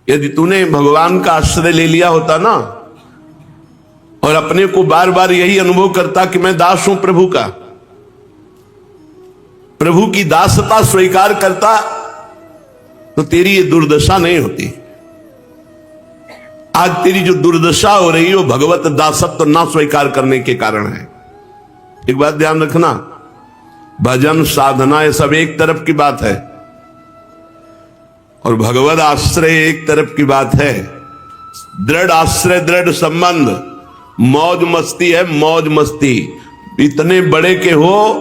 यदि तूने भगवान का आश्रय ले लिया होता ना, और अपने को बार बार यही अनुभव करता कि मैं दास हूं प्रभु का, प्रभु की दासता स्वीकार करता, तो तेरी ये दुर्दशा नहीं होती। आज तेरी जो दुर्दशा हो रही है वो भगवत दासत्व तो ना स्वीकार करने के कारण है। एक बात ध्यान रखना, भजन साधना ये सब एक तरफ की बात है, और भगवत आश्रय एक तरफ की बात है। दृढ़ आश्रय, दृढ़ संबंध, मौज मस्ती है, मौज मस्ती इतने बड़े के हो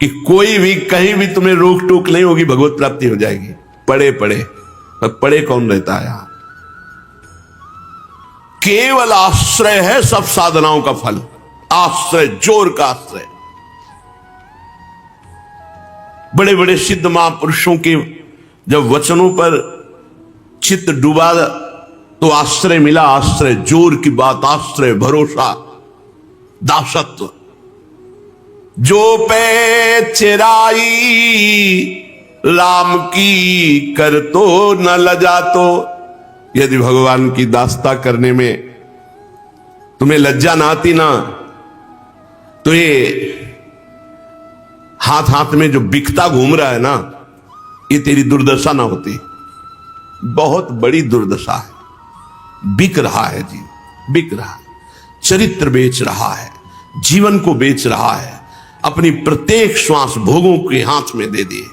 कि कोई भी कहीं भी तुम्हें रोक टोक नहीं होगी, भगवत प्राप्ति हो जाएगी। पड़े पड़े, पड़े कौन रहता है यहां? केवल आश्रय है सब साधनाओं का फल। आश्रय, जोर का आश्रय। बड़े बड़े सिद्ध महापुरुषों के जब वचनों पर चित्त डूबा तो आश्रय मिला। आश्रय, जोर की बात, आश्रय, भरोसा, दासत्व। जो पे चिराई राम की कर तो न लजा। तो यदि भगवान की दासता करने में तुम्हें लज्जा ना आती ना, तो ये हाथ हाथ में जो बिकता घूम रहा है ना, ये तेरी दुर्दशा ना होती। बहुत बड़ी दुर्दशा है। बिक रहा है जी, बिक रहा है। चरित्र बेच रहा है, जीवन को बेच रहा है, अपनी प्रत्येक श्वास भोगों के हाथ में दे दिए।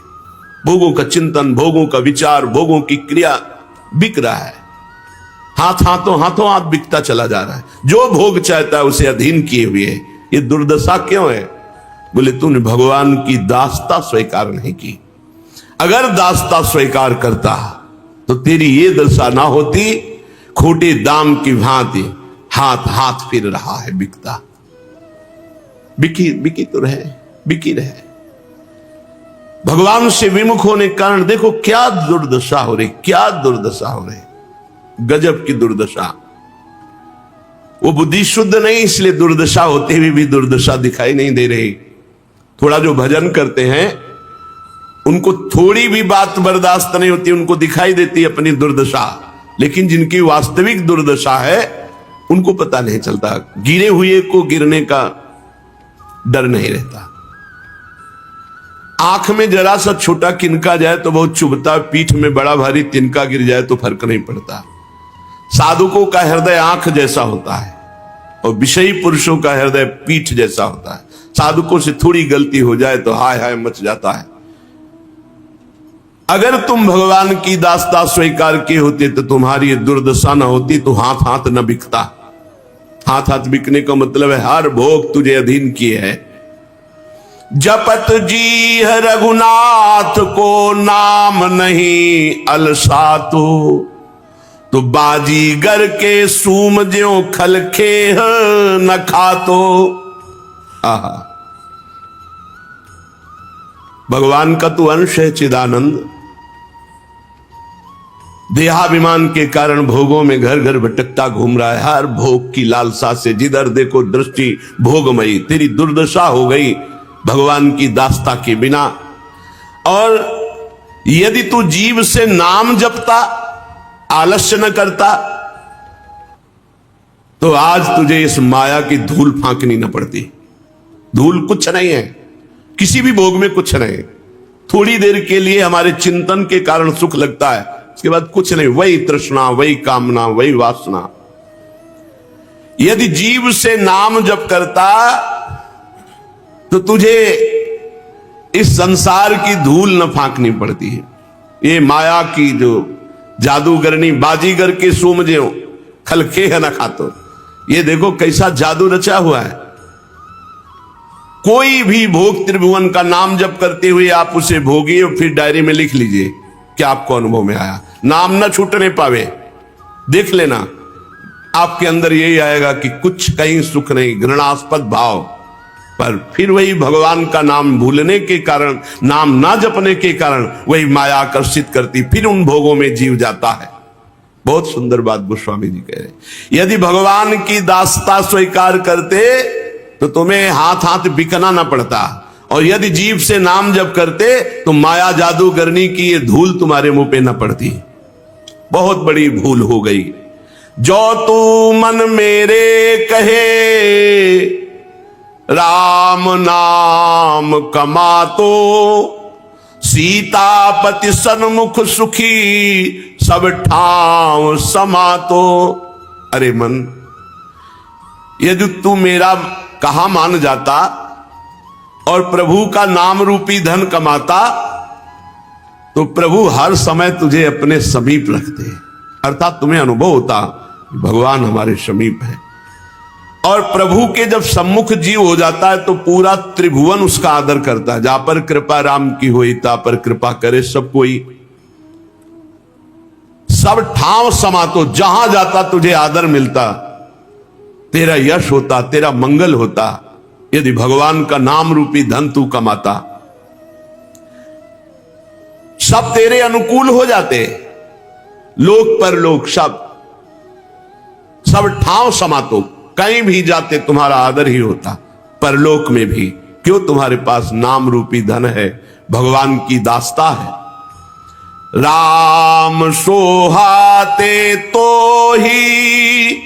भोगों का चिंतन, भोगों का विचार, भोगों की क्रिया बिक रहा है। हाथों हाथ बिकता चला जा रहा है। जो भोग चाहता है उसे अधीन किए हुए है। ये दुर्दशा क्यों है? बोले तूने भगवान की दासता स्वीकार नहीं की। अगर दासता स्वीकार करता तो तेरी ये दशा ना होती। खोटे दाम की भांति हाथ हाथ फिर रहा है बिकता। बिकी तो रहे, बिकी रहे। भगवान से विमुख होने के कारण देखो क्या दुर्दशा हो रही, क्या दुर्दशा हो रही। गजब की दुर्दशा। वो बुद्धि शुद्ध नहीं, इसलिए दुर्दशा होते हुए भी दुर्दशा दिखाई नहीं दे रही। थोड़ा जो भजन करते हैं उनको थोड़ी भी बात बर्दाश्त नहीं होती, उनको दिखाई देती है अपनी दुर्दशा। लेकिन जिनकी वास्तविक दुर्दशा है उनको पता नहीं चलता। गिरे हुए को गिरने का डर नहीं रहता। आंख में जरा सा छोटा किनका जाए तो बहुत चुभता, पीठ में बड़ा भारी तिनका गिर जाए तो फर्क नहीं पड़ता। साधुकों का हृदय आंख जैसा होता है और विषयी पुरुषों का हृदय पीठ जैसा होता है। साधुकों से थोड़ी गलती हो जाए तो हाय हाय मच जाता है। अगर तुम भगवान की दासता स्वीकार किए होते तो तुम्हारी दुर्दशा न होती, तो हाथ हाथ न बिकता। हाथ हाथ बिकने का मतलब है हर भोग तुझे अधीन किए है। जपत जी है रघुनाथ को नाम नहीं अलसातो, तो बाजीगर के सूम ज्यों खलखे न खातो। आहा, भगवान का तू अंश है चिदानंद। देहाभिमान के कारण भोगों में घर घर भटकता घूम रहा है। हर भोग की लालसा से जिधर देखो दृष्टि भोगमयी। तेरी दुर्दशा हो गई भगवान की दासता के बिना। और यदि तू जीव से नाम जपता, आलस्य न करता, तो आज तुझे इस माया की धूल फांकनी न पड़ती। धूल कुछ नहीं है, किसी भी भोग में कुछ नहीं। थोड़ी देर के लिए हमारे चिंतन के कारण सुख लगता है, उसके बाद कुछ नहीं। वही तृष्णा, वही कामना, वही वासना। यदि जीव से नाम जप करता तो तुझे इस संसार की धूल न फांकनी पड़ती है। ये माया की जो जादूगरनी, बाजीगर के सूम ज्यों खलखे है न खातो। ये देखो कैसा जादू रचा हुआ है। कोई भी भोग त्रिभुवन का नाम जप करते हुए आप उसे भोगिए और फिर डायरी में लिख लीजिए क्या आपको अनुभव में आया। नाम न छूटने पावे, देख लेना आपके अंदर यही आएगा कि कुछ कहीं सुख नहीं, घृणास्पद भाव। पर फिर वही भगवान का नाम भूलने के कारण, नाम ना जपने के कारण वही माया आकर्षित करती, फिर उन भोगों में जीव जाता है। बहुत सुंदर बात गोस्वामी जी कह रहे। यदि भगवान की दासता स्वीकार करते तो तुम्हें हाथ हाथ बिकना ना पड़ता, और यदि जीव से नाम जप करते तो माया जादूगरनी की ये धूल तुम्हारे मुंह पे ना पड़ती। बहुत बड़ी भूल हो गई। जो तू मन मेरे कहे राम नाम कमातो, सीतापति सन्मुख सुखी सब ठाव समातो। अरे मन, यदि तू मेरा कहा मान जाता और प्रभु का नाम रूपी धन कमाता तो प्रभु हर समय तुझे अपने समीप रखते, अर्थात तुम्हें अनुभव होता भगवान हमारे समीप है। और प्रभु के जब सम्मुख जीव हो जाता है तो पूरा त्रिभुवन उसका आदर करता है। जा पर कृपा राम की होई ता पर कृपा करे सब कोई। सब ठाव समा, तो जहां जाता तुझे आदर मिलता, तेरा यश होता, तेरा मंगल होता यदि भगवान का नाम रूपी धन तू कमाता। सब तेरे अनुकूल हो जाते, लोक परलोक सब ठाव समातो, कहीं भी जाते तुम्हारा आदर ही होता, परलोक में भी। क्यों? तुम्हारे पास नाम रूपी धन है, भगवान की दास्ता है। राम सोहाते तो ही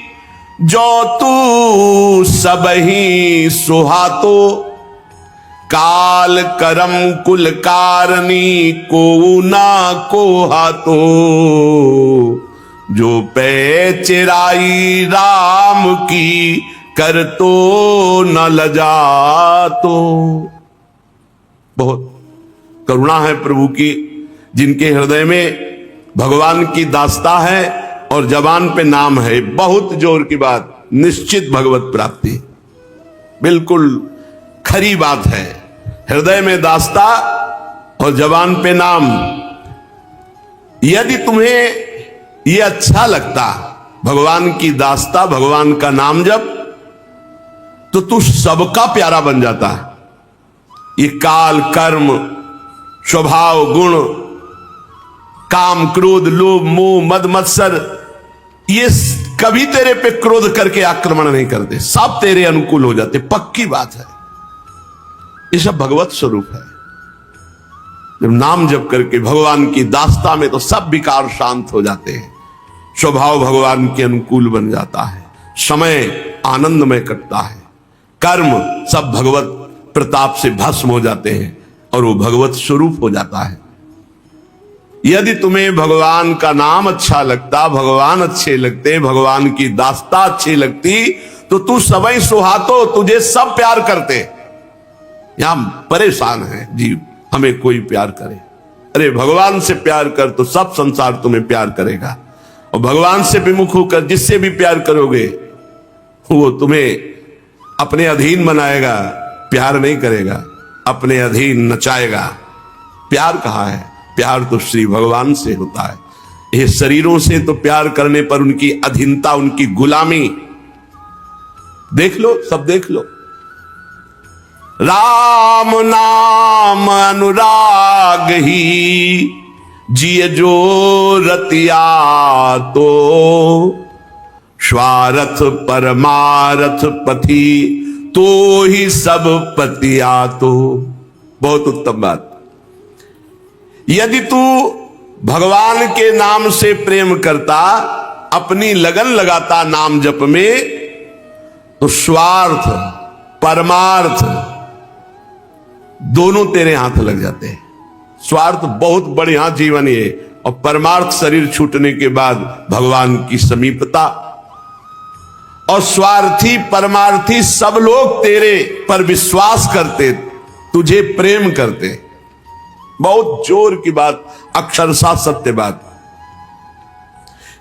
जो तू सब ही सुहातो, काल करम कुल कारणी को ना को हातो, जो पे चिराई राम की कर तो न लजातो। बहुत करुणा है प्रभु की, जिनके हृदय में भगवान की दास्ता है और जबान पे नाम है। बहुत जोर की बात, निश्चित भगवत प्राप्ति, बिल्कुल खरी बात है। हृदय में दास्ता और जबान पे नाम। यदि तुम्हें यह अच्छा लगता, भगवान की दास्ता, भगवान का नाम जब, तो तू सबका प्यारा बन जाता। ये काल कर्म स्वभाव गुण, काम क्रोध लोभ मोह मद मत्सर, ये कभी तेरे पे क्रोध करके आक्रमण नहीं करते, सब तेरे अनुकूल हो जाते, पक्की बात है। ये सब भगवत स्वरूप है। जब नाम जप करके भगवान की दास्ता में, तो सब विकार शांत हो जाते हैं, स्वभाव भगवान के अनुकूल बन जाता है, समय आनंद में कटता है, कर्म सब भगवत प्रताप से भस्म हो जाते हैं और वो भगवत स्वरूप हो जाता है। यदि तुम्हें भगवान का नाम अच्छा लगता, भगवान अच्छे लगते, भगवान की दास्ता अच्छी लगती, तो तू सबई सुहातो, तुझे सब प्यार करते। यहां परेशान है जीव, हमें कोई प्यार करे। अरे भगवान से प्यार कर तो सब संसार तुम्हें प्यार करेगा, और भगवान से विमुख होकर जिससे भी प्यार करोगे वो तुम्हें अपने अधीन बनाएगा, प्यार नहीं करेगा, अपने अधीन नचाएगा। प्यार कहाँ है? प्यार तो श्री भगवान से होता है। ये शरीरों से तो प्यार करने पर उनकी अधीनता, उनकी गुलामी देख लो, सब देख लो। राम नाम अनुराग ही जिय जो रतिया तो, स्वार्थ परमारथ पथि तो ही सब पतिया तो। बहुत उत्तम बात। यदि तू भगवान के नाम से प्रेम करता, अपनी लगन लगाता नाम जप में, तो स्वार्थ परमार्थ दोनों तेरे हाथ लग जाते हैं। स्वार्थ बहुत बढ़िया जीवन ये, और परमार्थ शरीर छूटने के बाद भगवान की समीपता। और स्वार्थी परमार्थी सब लोग तेरे पर विश्वास करते, तुझे प्रेम करते। बहुत जोर की बात, अक्षरशः सत्य बात।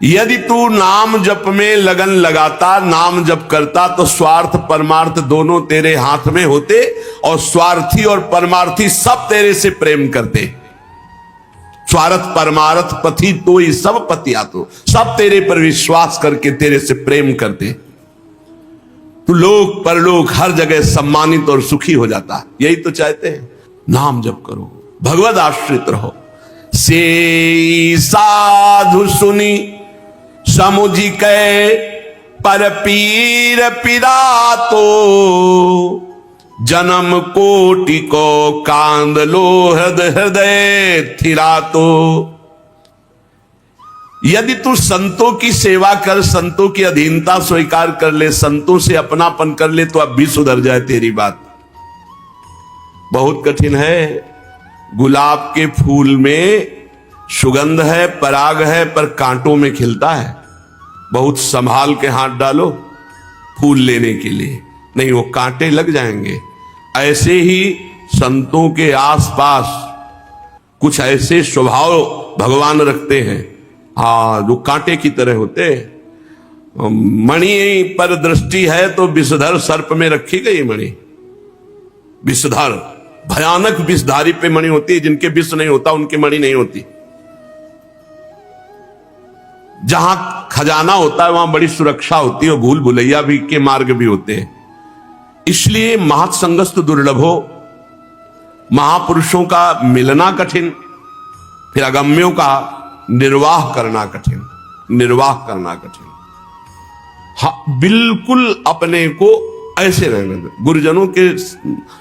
यदि तू नाम जप में लगन लगाता, नाम जप करता, तो स्वार्थ परमार्थ दोनों तेरे हाथ में होते, और स्वार्थी और परमार्थी सब तेरे से प्रेम करते। स्वार्थ परमार्थ पथि तो ही सब पतिया तो, सब तेरे पर विश्वास करके तेरे से प्रेम करते। तू लोक परलोक हर जगह सम्मानित और सुखी हो जाता। यही तो चाहते हैं। नाम जप करो, भगवद आश्रित रहो। से साधु सुनी समुझी कै पर पीर पिरातो, जन्म कोटि को कांद लो हृदय हृदय थिरातो। यदि तू संतों की सेवा कर, संतों की अधीनता स्वीकार कर ले, संतों से अपनापन कर ले, तो अब भी सुधर जाए तेरी बात। बहुत कठिन है। गुलाब के फूल में सुगंध है, पराग है, पर कांटों में खिलता है। बहुत संभाल के हाथ डालो फूल लेने के लिए, नहीं वो कांटे लग जाएंगे। ऐसे ही संतों के आसपास कुछ ऐसे स्वभाव भगवान रखते हैं, हाँ, जो कांटे की तरह होते हैं। मणि पर दृष्टि है तो विषधर सर्प में रखी गई मणि। विषधर, भयानक विषधारी पे मणि होती है। जिनके विष नहीं होता उनकी मणि नहीं होती। जहां खजाना होता है वहां बड़ी सुरक्षा होती है, और भूल भुलैया भी के मार्ग भी होते हैं। इसलिए महत्संगस्तु दुर्लभो, महापुरुषों का मिलना कठिन, फिर अगम्यों का निर्वाह करना कठिन। निर्वाह करना कठिन, हाँ, बिल्कुल अपने को ऐसे रहने दो। गुरुजनों के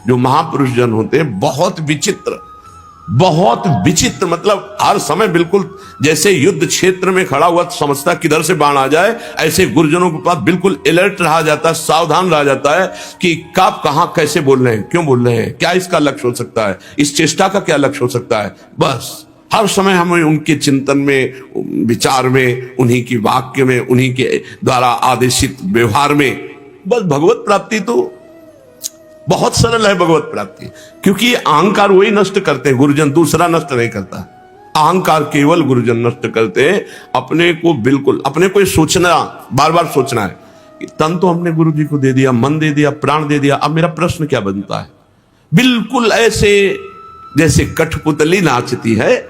जो महापुरुष जन होते हैं बहुत विचित्र, बहुत विचित्र, मतलब हर समय बिल्कुल जैसे युद्ध क्षेत्र में खड़ा हुआ तो समझता किधर से बाण आ जाए, ऐसे गुरुजनों के पास बिल्कुल अलर्ट रहा जाता है, सावधान रहा जाता है कि कब कहां कैसे बोल रहे हैं, क्यों बोल रहे हैं, क्या इसका लक्ष्य हो सकता है, इस चेष्टा का क्या लक्ष्य हो सकता है। बस हर समय हमें उनके चिंतन में, विचार में, उन्हीं की वाक्य में, उन्हीं के द्वारा आदेशित व्यवहार में। बस भगवत प्राप्ति तो बहुत सरल है। भगवत प्राप्ति, क्योंकि अहंकार वही नष्ट करते हैं, गुरुजन दूसरा नष्ट नहीं करता। अहंकार केवल गुरुजन नष्ट करते हैं। अपने को बिल्कुल, अपने को सोचना, बार बार सोचना है कि तन तो हमने गुरु जी को दे दिया, मन दे दिया, प्राण दे दिया, अब मेरा प्रश्न क्या बनता है। बिल्कुल ऐसे जैसे कठपुतली नाचती है,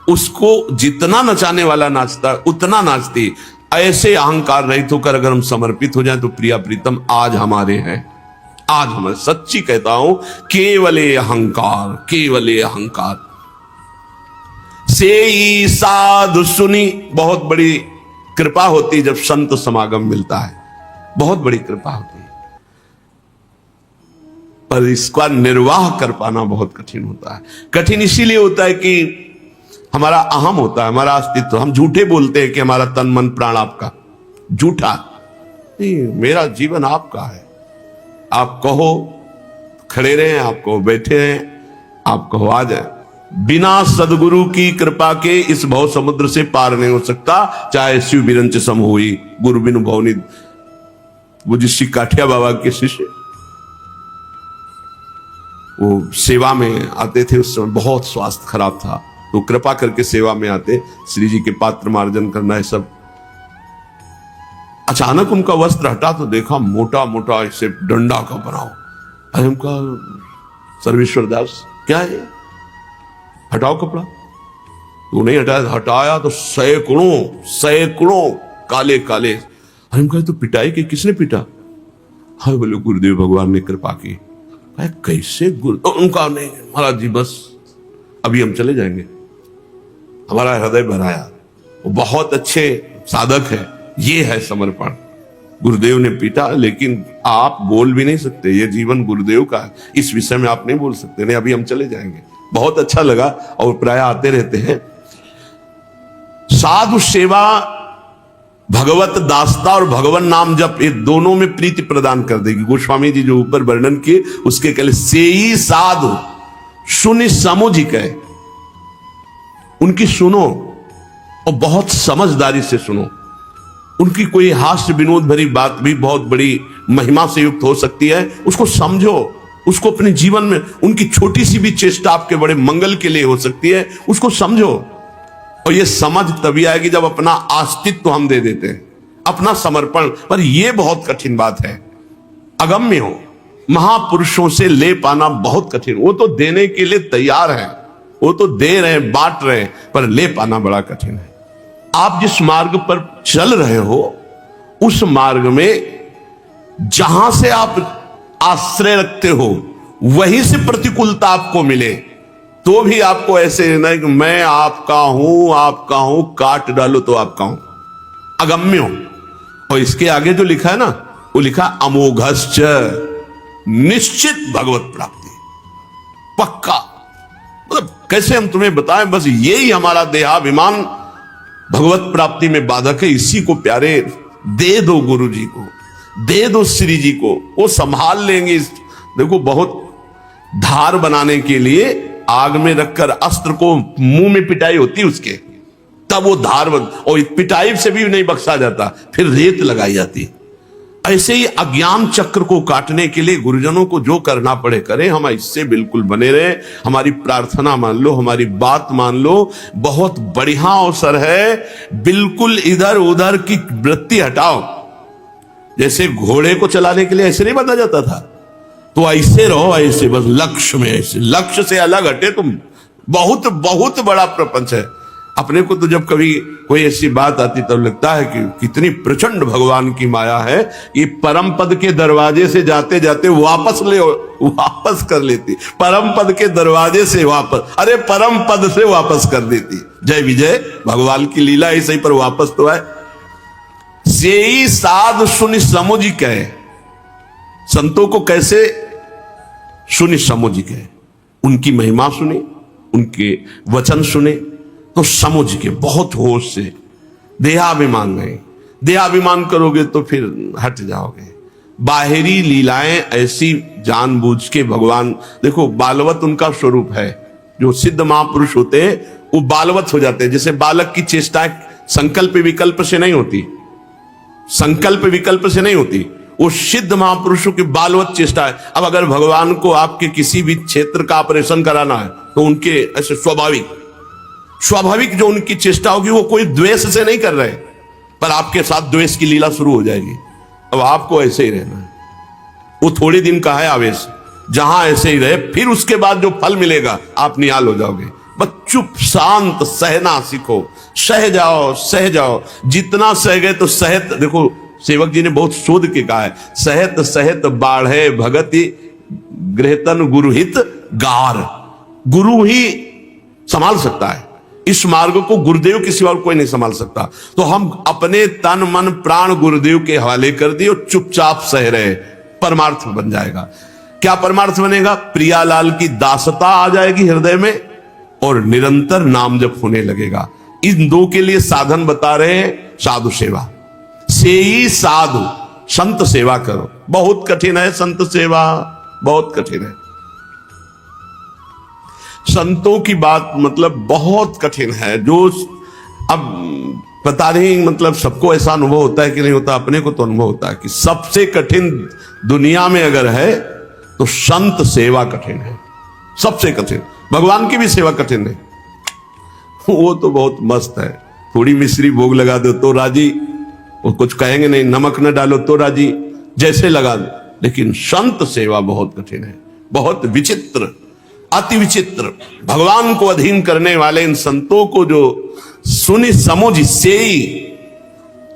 उसको जितना नचाने वाला नाचता है उतना नाचती। ऐसे अहंकार रहित होकर अगर हम समर्पित हो जाएं तो प्रिया प्रीतम आज हमारे हैं। आज मैं सच्ची कहता हूं, केवले अहंकार, केवले अहंकार से ही साधु सुनी। बहुत बड़ी कृपा होती जब संत समागम मिलता है, बहुत बड़ी कृपा होती है, पर इसका निर्वाह कर पाना बहुत कठिन होता है। कठिन इसीलिए होता है कि हमारा अहम होता है, हमारा अस्तित्व। हम झूठे बोलते हैं कि हमारा तन मन प्राण आपका, झूठा नहीं, मेरा जीवन आपका है। आप कहो खड़े रहें, आप कहो बैठे रहें, आप कहो आ जाए। बिना सदगुरु की कृपा के इस भव समुद्र से पार नहीं हो सकता, चाहे शिव बिरंच सम होई गुरु बिनु भवनी। वो जिस काठिया बाबा के शिष्य, वो सेवा में आते थे, उस समय बहुत स्वास्थ्य खराब था, तो कृपा करके सेवा में आते, श्री जी के पात्र मार्जन करना है सब। अचानक उनका वस्त्र हटा तो देखा मोटा मोटा ऐसे डंडा का बनाओ। अरे उनका सर्वेश्वर दास, क्या है, हटाओ कपड़ा। तो नहीं हटाया, हटाया तो सैकड़ों सैकड़ों काले काले। अरे उनका तो पिटाई की, किसने पीटा। हाँ बोले गुरुदेव भगवान ने कृपा की। कैसे गुरु, उनका नहीं महाराज जी बस अभी हम चले जाएंगे। हमारा हृदय भराया, वो बहुत अच्छे साधक है, ये है समर्पण। गुरुदेव ने पीटा, लेकिन आप बोल भी नहीं सकते, ये जीवन गुरुदेव का है, इस विषय में आप नहीं बोल सकते, नहीं अभी हम चले जाएंगे। बहुत अच्छा लगा, और प्राय आते रहते हैं। साधु सेवा, भगवत दासता और भगवान नाम जप, ये दोनों में प्रीति प्रदान कर देगी। गोस्वामी जी जो ऊपर वर्णन किए उसके कहले से ही साधु सुनि समुझिक है, उनकी सुनो और बहुत समझदारी से सुनो। उनकी कोई हास्य विनोद भरी बात भी बहुत बड़ी महिमा से युक्त हो सकती है, उसको समझो, उसको अपने जीवन में, उनकी छोटी सी भी चेष्टा आपके बड़े मंगल के लिए हो सकती है, उसको समझो। और ये समझ तभी आएगी जब अपना अस्तित्व हम दे देते हैं, अपना समर्पण। पर यह बहुत कठिन बात है, अगम्य हो, महापुरुषों से ले पाना बहुत कठिन। वो तो देने के लिए तैयार है, वो तो दे रहे हैं, बांट रहे हैं, पर ले पाना बड़ा कठिन है। आप जिस मार्ग पर चल रहे हो उस मार्ग में जहां से आप आश्रय रखते हो वहीं से प्रतिकूलता आपको मिले तो भी आपको ऐसे नहीं कि मैं आपका हूं, काट डालो तो आपका हूं, अगम्य हो। और इसके आगे जो लिखा है ना, वो लिखा अमोघश्च, निश्चित भगवत प्राप्ति, पक्का। मतलब कैसे हम तुम्हें बताएं, बस यही हमारा देहाभिमान भगवत प्राप्ति में बाधक है। इसी को प्यारे दे दो गुरु जी को, दे दो श्री जी को, वो संभाल लेंगे। देखो बहुत धार बनाने के लिए आग में रखकर अस्त्र को मुंह में पिटाई होती उसके, तब वो धार और पिटाई से भी नहीं बख्शा जाता, फिर रेत लगाई जाती। ऐसे ही अज्ञान चक्र को काटने के लिए गुरुजनों को जो करना पड़े करें। हम इससे बिल्कुल बने रहे। हमारी प्रार्थना मान लो, हमारी बात मान लो, बहुत बढ़िया अवसर है। बिल्कुल इधर उधर की वृत्ति हटाओ। जैसे घोड़े को चलाने के लिए ऐसे नहीं बंधा जाता था, तो ऐसे रहो, ऐसे बस लक्ष्य में, ऐसे लक्ष्य से अलग हटे तुम। बहुत बहुत बड़ा प्रपंच है। अपने को तो जब कभी कोई ऐसी बात आती तब लगता है कि कितनी प्रचंड भगवान की माया है। ये परम पद के दरवाजे से जाते जाते वापस कर लेती, परम पद के दरवाजे से वापस, अरे परम पद से वापस कर देती। जय विजय, भगवान की लीला ऐसे ही, पर वापस तो है। सेई साध सुनि समुझ कहे, संतों को कैसे सुनि समुझ कहे, उनकी महिमा सुने, उनके वचन सुने तो समझ के बहुत होश से। देहाभिमान नहीं, देहाभिमान करोगे तो फिर हट जाओगे। बाहरी लीलाएं ऐसी जानबूझ के भगवान, देखो बालवत उनका स्वरूप है। जो सिद्ध महापुरुष होते हैं वो बालवत हो जाते हैं। जैसे बालक की चेष्टाएं संकल्प विकल्प से नहीं होती, संकल्प विकल्प से नहीं होती, वो सिद्ध महापुरुषों की बालवत चेष्टा है। अब अगर भगवान को आपके किसी भी क्षेत्र का ऑपरेशन कराना है तो उनके ऐसे स्वाभाविक जो उनकी चेष्टा होगी, वो कोई द्वेष से नहीं कर रहे, पर आपके साथ द्वेष की लीला शुरू हो जाएगी। अब आपको ऐसे ही रहना है। वो थोड़े दिन का है आवेश, जहां ऐसे ही रहे, फिर उसके बाद जो फल मिलेगा आप निहाल हो जाओगे। बस चुप शांत सहना सीखो, सह जाओ, सह जाओ। जितना सह गए तो सहत, देखो सेवक जी ने बहुत शोध के कहा है, सहत सहत बाढ़े भगति गृहतन गुरुहित गार। गुरु ही संभाल सकता है इस मार्ग को, गुरुदेव के सिवा कोई नहीं संभाल सकता। तो हम अपने तन मन प्राण गुरुदेव के हवाले कर दिए और चुपचाप सह रहे, परमार्थ बन जाएगा। क्या परमार्थ बनेगा? प्रियालाल की दासता आ जाएगी हृदय में और निरंतर नाम जप होने लगेगा। इन दो के लिए साधन बता रहे हैं, साधु सेवा से ही साधु, संत सेवा करो। बहुत कठिन है संत सेवा, बहुत कठिन है। संतों की बात मतलब बहुत कठिन है। जो अब पता नहीं, मतलब सबको ऐसा अनुभव होता है कि नहीं होता, अपने को तो अनुभव होता है कि सबसे कठिन दुनिया में अगर है तो संत सेवा कठिन है, सबसे कठिन। भगवान की भी सेवा कठिन है, वो तो बहुत मस्त है। थोड़ी मिश्री भोग लगा दो तो राजी, वो कुछ कहेंगे नहीं, नमक न डालो तो राजी, जैसे लगा दो। लेकिन संत सेवा बहुत कठिन है, बहुत विचित्र, अति विचित्र। भगवान को अधीन करने वाले इन संतों को जो सुनी समझ से ही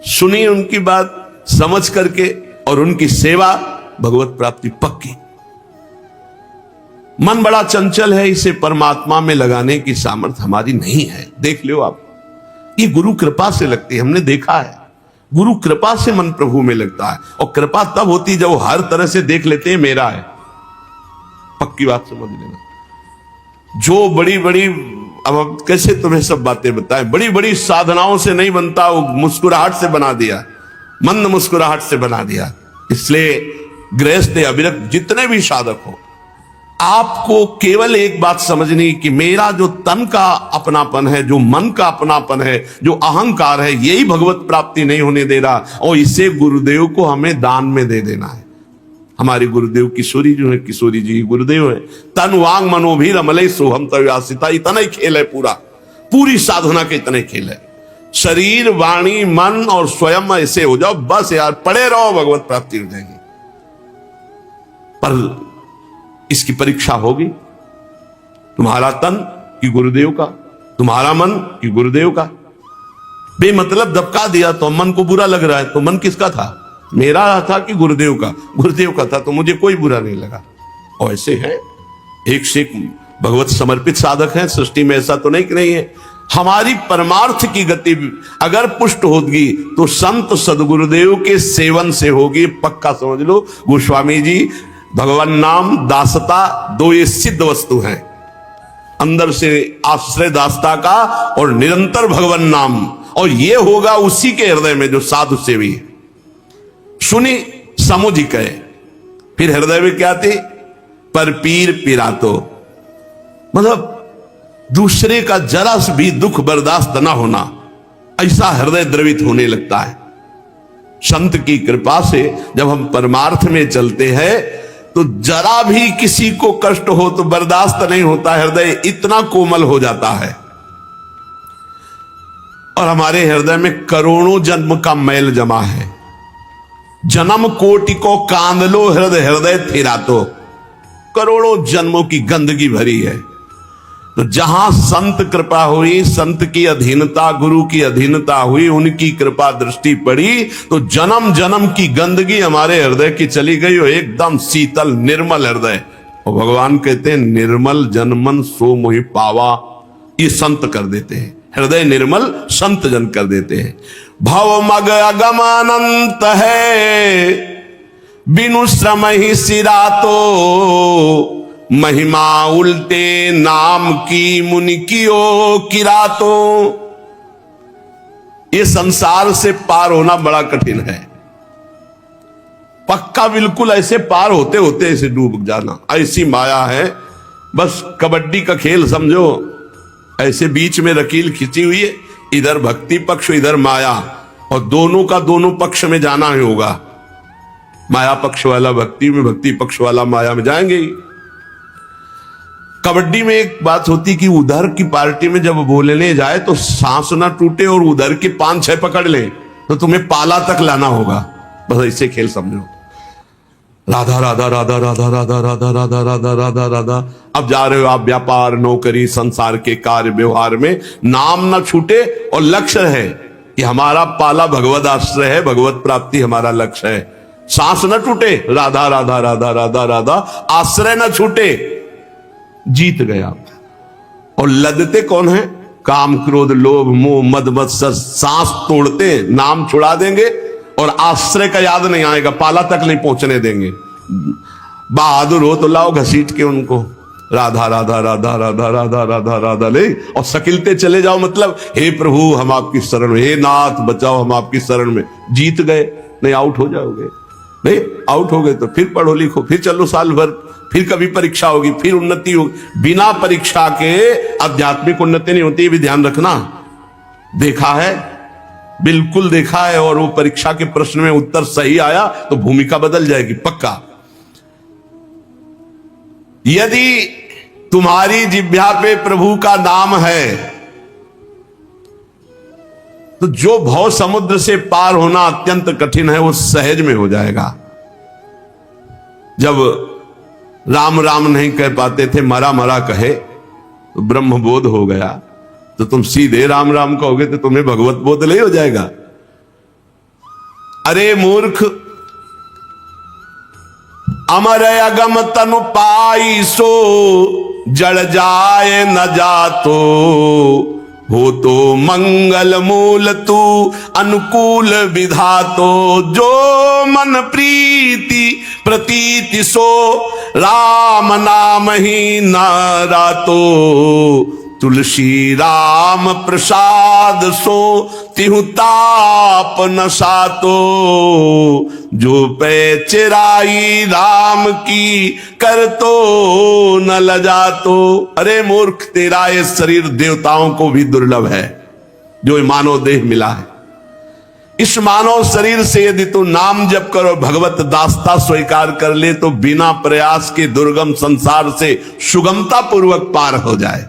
सुनी, उनकी बात समझ करके और उनकी सेवा, भगवत प्राप्ति पक्की। मन बड़ा चंचल है, इसे परमात्मा में लगाने की सामर्थ्य हमारी नहीं है। देख लो आप, ये गुरु कृपा से लगती है, हमने देखा है। गुरु कृपा से मन प्रभु में लगता है, और कृपा तब होती जब वो हर तरह से देख लेते हैं मेरा है। पक्की बात समझ लेना। जो बड़ी बड़ी, अब कैसे तुम्हें सब बातें बताएं, बड़ी बड़ी साधनाओं से नहीं बनता, वो मुस्कुराहट से बना दिया, मंद मुस्कुराहट से बना दिया। इसलिए गृहस्थ अविरक्त जितने भी साधक हो, आपको केवल एक बात समझनी कि मेरा जो तन का अपनापन है, जो मन का अपनापन है, जो अहंकार है, यही भगवत प्राप्ति नहीं होने दे रहा, और इसे गुरुदेव को हमें दान में दे देना है। हमारे गुरुदेव किशोरी जो है, किशोरी जी गुरुदेव है। तन वांग मनोभी रमले सोहम तव्यासिता, इतना ही खेल है, पूरी साधना के इतने खेल है। शरीर वाणी मन और स्वयं ऐसे हो जाओ, बस यार पड़े रहो, भगवत प्राप्ति हो जाएगी। पर इसकी परीक्षा होगी, तुम्हारा तन कि गुरुदेव का, तुम्हारा मन कि गुरुदेव का। बेमतलब दबका दिया तो मन को बुरा लग रहा है, तो मन किसका था? मेरा था कि गुरुदेव का? गुरुदेव का था तो मुझे कोई बुरा नहीं लगा। और ऐसे है, एक से एक भगवत समर्पित साधक हैं सृष्टि में, ऐसा तो नहीं कि नहीं है। हमारी परमार्थ की गति अगर पुष्ट होगी तो संत सदगुरुदेव के सेवन से होगी, पक्का समझ लो। गोस्वामी जी, भगवान नाम दासता दो ये सिद्ध वस्तु हैं। अंदर से आश्रय दास्ता का और निरंतर भगवान नाम, और ये होगा उसी के हृदय में जो साधु सेवी है। सुनी समुझ कहे, फिर हृदय में क्या थी? पर पीर पिरातो, मतलब दूसरे का जरा से भी दुख बर्दाश्त ना होना, ऐसा हृदय द्रवित होने लगता है। संत की कृपा से जब हम परमार्थ में चलते हैं तो जरा भी किसी को कष्ट हो तो बर्दाश्त नहीं होता, हृदय इतना कोमल हो जाता है। और हमारे हृदय में करोड़ों जन्म का मैल जमा है। जन्म कोटि को कांद लो हृदय हृदय थिरा, तो करोड़ों जन्मों की गंदगी भरी है। तो जहां संत कृपा हुई, संत की अधीनता, गुरु की अधीनता हुई, उनकी कृपा दृष्टि पड़ी, तो जन्म जन्म की गंदगी हमारे हृदय की चली गई और एकदम शीतल निर्मल हृदय। और भगवान कहते हैं निर्मल जनमन सो मोहि पावा, ये संत कर देते हैं। हृदय निर्मल संत जन कर देते हैं। भव मग अगम अनंत है, बिनु श्रम ही सिरा तो, महिमा उल्टे नाम की मुनि कियो किरातो। ये संसार से पार होना बड़ा कठिन है। पक्का बिल्कुल ऐसे पार होते होते ऐसे डूब जाना, ऐसी माया है। बस कबड्डी का खेल समझो, ऐसे बीच में रकील खिंची हुई है, इधर भक्ति पक्ष इधर माया, और दोनों का दोनों पक्ष में जाना ही होगा। माया पक्ष वाला भक्ति में, भक्ति पक्ष वाला माया में जाएंगे ही। कबड्डी में एक बात होती कि उधर की पार्टी में जब बोलने जाए तो सांस ना टूटे और उधर के 5-6 पकड़ ले तो तुम्हें पाला तक लाना होगा। बस ऐसे खेल समझो। राधा राधा राधा राधा राधा राधा राधा राधा राधा राधा। अब जा रहे हो आप व्यापार नौकरी संसार के कार्य व्यवहार में, नाम ना छूटे और लक्ष्य है कि हमारा पाला भगवत आश्रय है, भगवत प्राप्ति हमारा लक्ष्य है। सांस न टूटे, राधा राधा राधा राधा राधा, आश्रय न छूटे, जीत गया। और लदते कौन है? काम क्रोध लोभ मोह मद मत्सर, सांस तोड़ते नाम छुड़ा देंगे और आश्रय का याद नहीं आएगा, पाला तक नहीं पहुंचने देंगे। बहादुर हो तो लाओ घसीट के उनको, राधा राधा राधा राधा राधा राधा राधा ले, और सकिलते चले जाओ। मतलब हे प्रभु हम आपकी शरण में, हे नाथ बचाओ हम आपकी शरण में। जीत गए, नहीं आउट हो जाओगे। नहीं आउट हो गए तो फिर पढ़ो लिखो, फिर चलो साल भर, फिर कभी परीक्षा होगी, फिर उन्नति होगी। बिना परीक्षा के आध्यात्मिक उन्नति नहीं होती, ये भी ध्यान रखना। देखा है, बिल्कुल देखा है। और वो परीक्षा के प्रश्न में उत्तर सही आया तो भूमिका बदल जाएगी पक्का। यदि तुम्हारी जिह्वा पे प्रभु का नाम है तो जो भव समुद्र से पार होना अत्यंत कठिन है वो सहज में हो जाएगा। जब राम राम नहीं कह पाते थे, मरा मरा कहे तो ब्रह्म बोध हो गया, तो तुम सीधे राम राम कहोगे तो तुम्हें भगवत बोध नहीं हो जाएगा। अरे मूर्ख, अमर अगम तनु पाई सो, जड़ जाए न जातो, हो तो मंगल मूल तू अनुकूल विधातो। जो मन प्रीति प्रतीति सो, राम नाम ही नारातो, तुलसी राम प्रसाद सो, तिहु ताप न सातो। जो पे चिराई राम की, कर तो न लजातो। अरे मूर्ख, तेरा ये शरीर देवताओं को भी दुर्लभ है जो मानव देह मिला है। इस मानव शरीर से यदि तू नाम जप करो, भगवत दास्ता स्वीकार कर ले, तो बिना प्रयास के दुर्गम संसार से सुगमता पूर्वक पार हो जाए।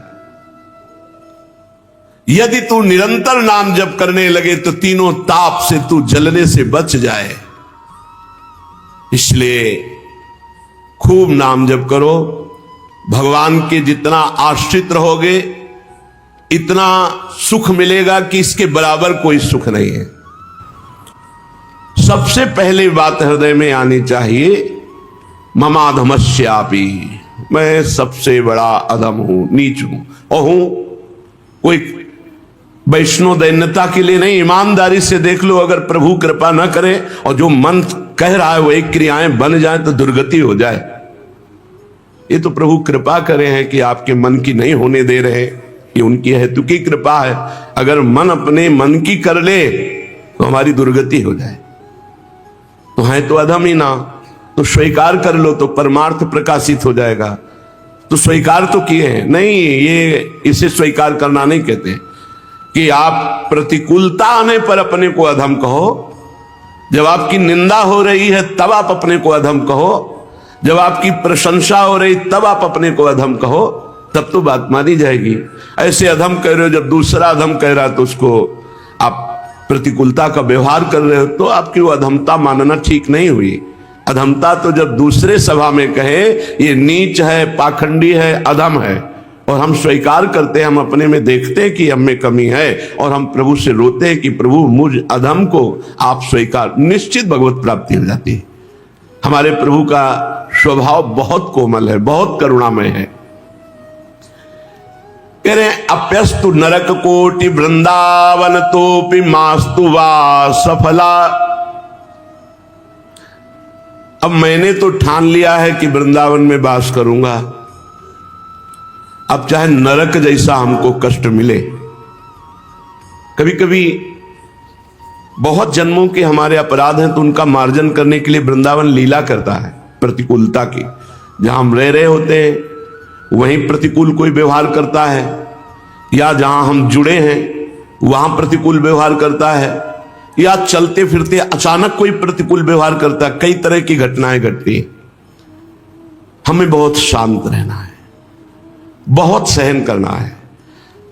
यदि तू निरंतर नाम जप करने लगे तो तीनों ताप से तू जलने से बच जाए। इसलिए खूब नाम जप करो। भगवान के जितना आश्रित रहोगे इतना सुख मिलेगा कि इसके बराबर कोई सुख नहीं है। सबसे पहली बात हृदय में आनी चाहिए, ममाधमस्यापि, मैं सबसे बड़ा अधम हूं, नीच हूं। और हूं कोई वैष्णव दैन्यता के लिए नहीं, ईमानदारी से देख लो। अगर प्रभु कृपा न करे और जो मन कह रहा है वही क्रियाएं बन जाए तो दुर्गति हो जाए। ये तो प्रभु कृपा करे हैं कि आपके मन की नहीं होने दे रहे, ये उनकी हेतु की कृपा है। अगर मन अपने मन की कर ले तो हमारी दुर्गति हो जाए। तो है तो अधम ही ना, तो स्वीकार कर लो तो परमार्थ प्रकाशित हो जाएगा। तो स्वीकार तो किए हैं, नहीं ये इसे स्वीकार करना नहीं कहते कि आप प्रतिकूलता आने पर अपने को अधम कहो, जब आपकी निंदा हो रही है तब आप अपने को अधम कहो, जब आपकी प्रशंसा हो रही तब आप अपने को अधम कहो, तब तो बात मानी जाएगी। ऐसे अधम कह रहे हो, जब दूसरा अधम कह रहा तो उसको आप प्रतिकूलता का व्यवहार कर रहे हो, तो आपकी वो अधमता मानना ठीक नहीं हुई। अधमता तो जब दूसरे सभा में कहे ये नीच है, पाखंडी है, अधम है, और हम स्वीकार करते हैं, हम अपने में देखते हैं कि हम में कमी है, और हम प्रभु से रोते हैं कि प्रभु मुझ अधम को आप स्वीकार, निश्चित भगवत प्राप्ति हो जाती है। हमारे प्रभु का स्वभाव बहुत कोमल है, बहुत करुणामय है। कह रहे हैं अप्यस्तु नरक कोटि वृंदावन तोपि मास्तु वा सफला। अब मैंने तो ठान लिया है कि वृंदावन में वास करूंगा, अब चाहे नरक जैसा हमको कष्ट मिले। कभी कभी बहुत जन्मों के हमारे अपराध हैं तो उनका मार्जन करने के लिए वृंदावन लीला करता है प्रतिकूलता की। जहां हम रह रहे होते हैं वहीं प्रतिकूल कोई व्यवहार करता है, या जहां हम जुड़े हैं वहां प्रतिकूल व्यवहार करता है, या चलते फिरते अचानक कोई प्रतिकूल व्यवहार करता है। कई तरह की घटनाएं घटती हैं। हमें बहुत शांत रहना है, बहुत सहन करना है।